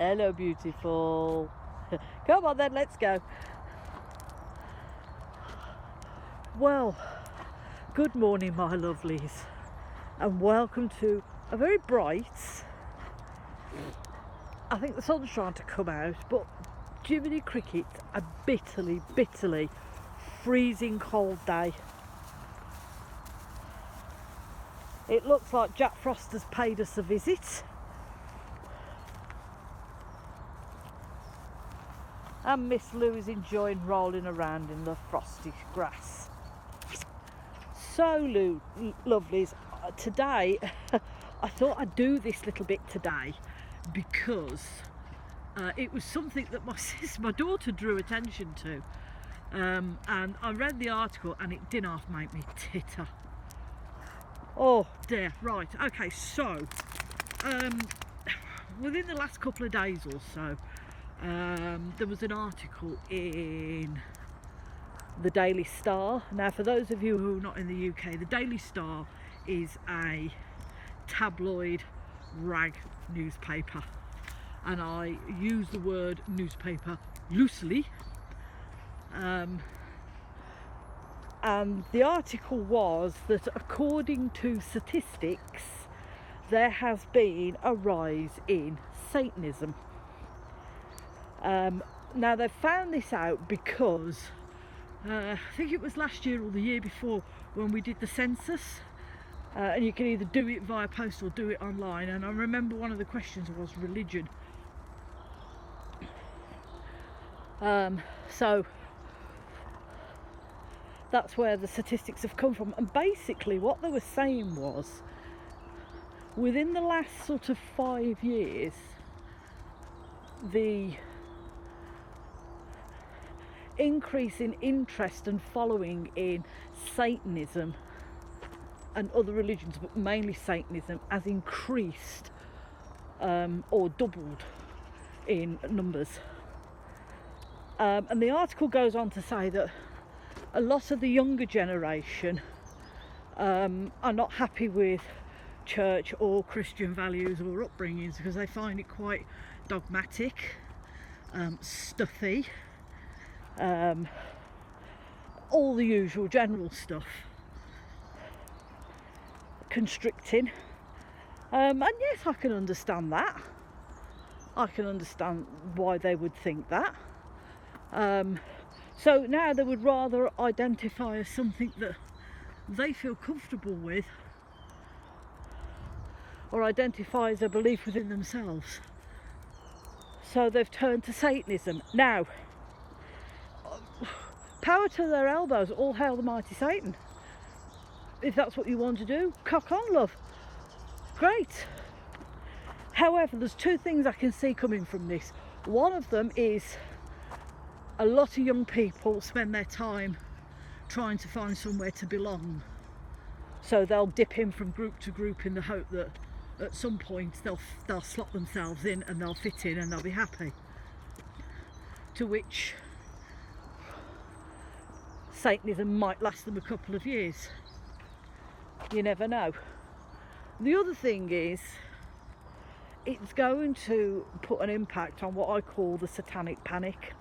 Hello, beautiful. Come on then, let's go. Well, good morning, my lovelies, and welcome to a very bright, I think the sun's trying to come out, but Jiminy Cricket, a bitterly freezing cold day. It looks like Jack Frost has paid us a visit. And Miss Lou is enjoying rolling around in the frosty grass. So lovelies, today I thought I'd do this little bit today because it was something that my daughter drew attention to, and I read the article and it did half make me titter. Oh dear. Right, okay, so within the last couple of days or so, there was an article in the Daily Star. Now, for those of you who are not in the UK, the Daily Star is a tabloid rag newspaper, and I use the word newspaper loosely. And the article was that according to statistics, there has been a rise in Satanism. Now, they've found this out because I think it was last year or the year before when we did the census, and you can either do it via post or do it online, and I remember one of the questions was religion. So that's where the statistics have come from, and basically what they were saying was, within the last sort of 5 years, the increase in interest and following in Satanism and other religions, but mainly Satanism, has increased or doubled in numbers. And the article goes on to say that a lot of the younger generation are not happy with church or Christian values or upbringings because they find it quite dogmatic, stuffy, all the usual general stuff, constricting, and yes, I can understand that. I can understand why they would think that. So now they would rather identify as something that they feel comfortable with, or identify as a belief within themselves. So they've turned to Satanism. Now, power to their elbows, all hail the mighty Satan. If that's what you want to do, cock on, love. Great. However, there's two things I can see coming from this. One of them is a lot of young people spend their time trying to find somewhere to belong. So they'll dip in from group to group in the hope that at some point they'll slot themselves in and they'll fit in and they'll be happy. To which Satanism might last them a couple of years. You never know. The other thing is, it's going to put an impact on what I call the satanic panic.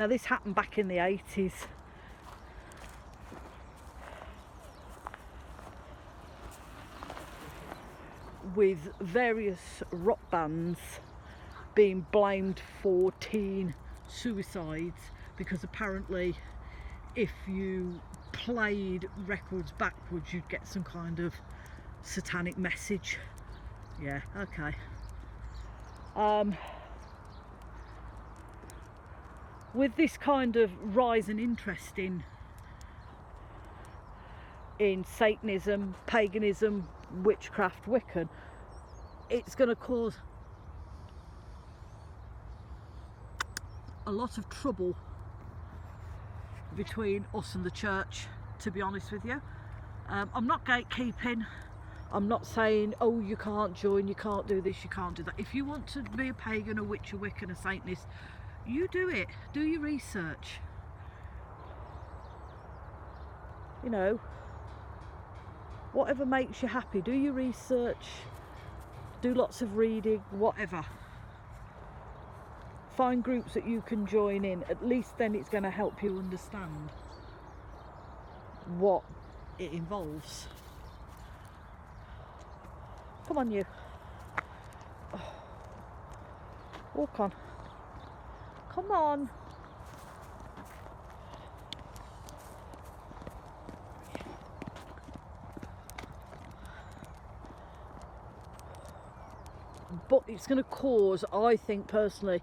Now, this happened back in the 80s. With various rock bands being blamed for teen suicides, because apparently if you played records backwards you'd get some kind of satanic message. Yeah, okay. With this kind of rise in interest in Satanism, paganism, witchcraft, Wiccan, it's going to cause a lot of trouble between us and the church, to be honest with you. I'm not gatekeeping. I'm not saying, oh, you can't join, you can't do this, you can't do that. If you want to be a pagan, a witch, a Wiccan, a Satanist, you do it. Do your research. You know, whatever makes you happy, do your research, do lots of reading, whatever. Find groups that you can join in. At least then it's going to help you understand what it involves. Come on, you. Oh. Walk on. Come on. But it's going to cause, I think personally,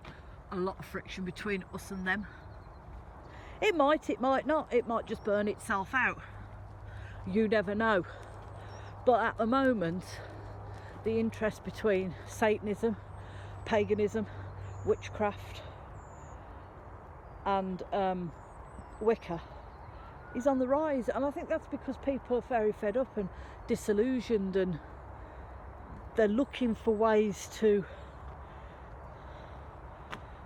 a lot of friction between us and them. It might not. It might just burn itself out. You never know. But at the moment, the interest between Satanism, paganism, witchcraft and Wicca is on the rise, and I think that's because people are very fed up and disillusioned, and they're looking for ways to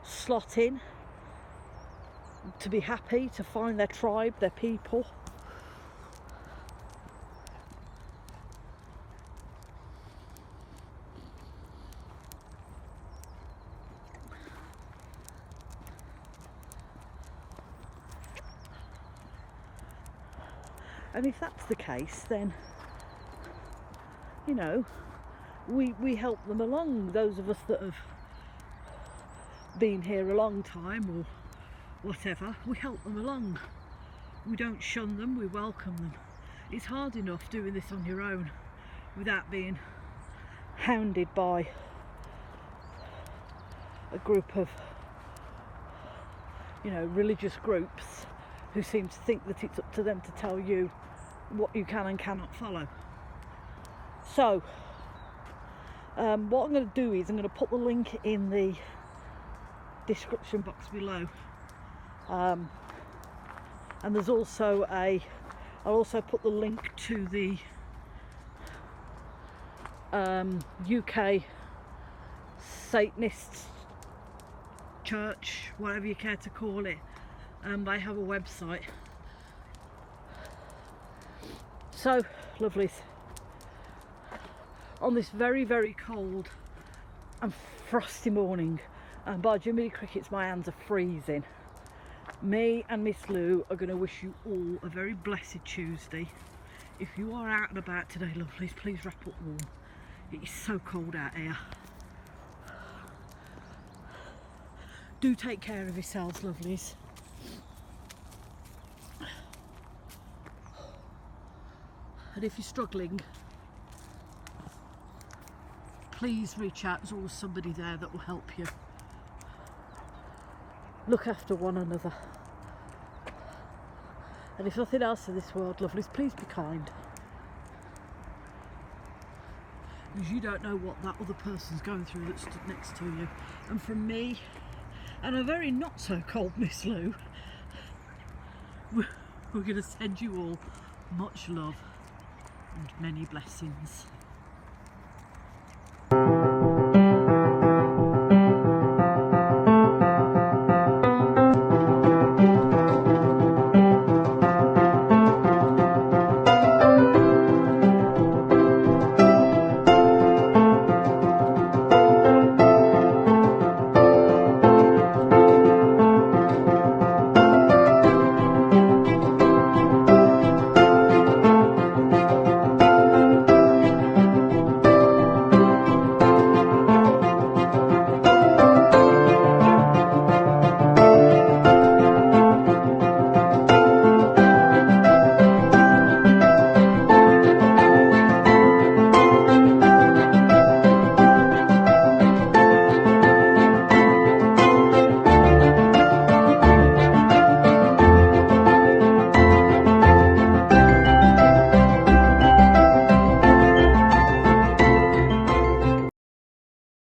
slot in, to be happy, to find their tribe, their people. And if that's the case, then, you know, we help them along. Those of us that have been here a long time or whatever, we help them along. We don't shun them, we welcome them. It's hard enough doing this on your own without being hounded by a group of, you know, religious groups who seem to think that it's up to them to tell you what you can and cannot follow. So what I'm going to do is I'm going to put the link in the description box below, and there's also I'll also put the link to the UK Satanist church, whatever you care to call it. They have a website. So, lovelies, on this very, very cold and frosty morning, and by Jiminy Crickets, my hands are freezing, me and Miss Lou are going to wish you all a very blessed Tuesday. If you are out and about today, lovelies, please wrap up warm. It is so cold out here. Do take care of yourselves, lovelies. And if you're struggling, please reach out. There's always somebody there that will help you. Look after one another. And if nothing else in this world, lovelies, please be kind. Because you don't know what that other person's going through that stood next to you. And from me, and a very not so cold Miss Lou, we're going to send you all much love and many blessings.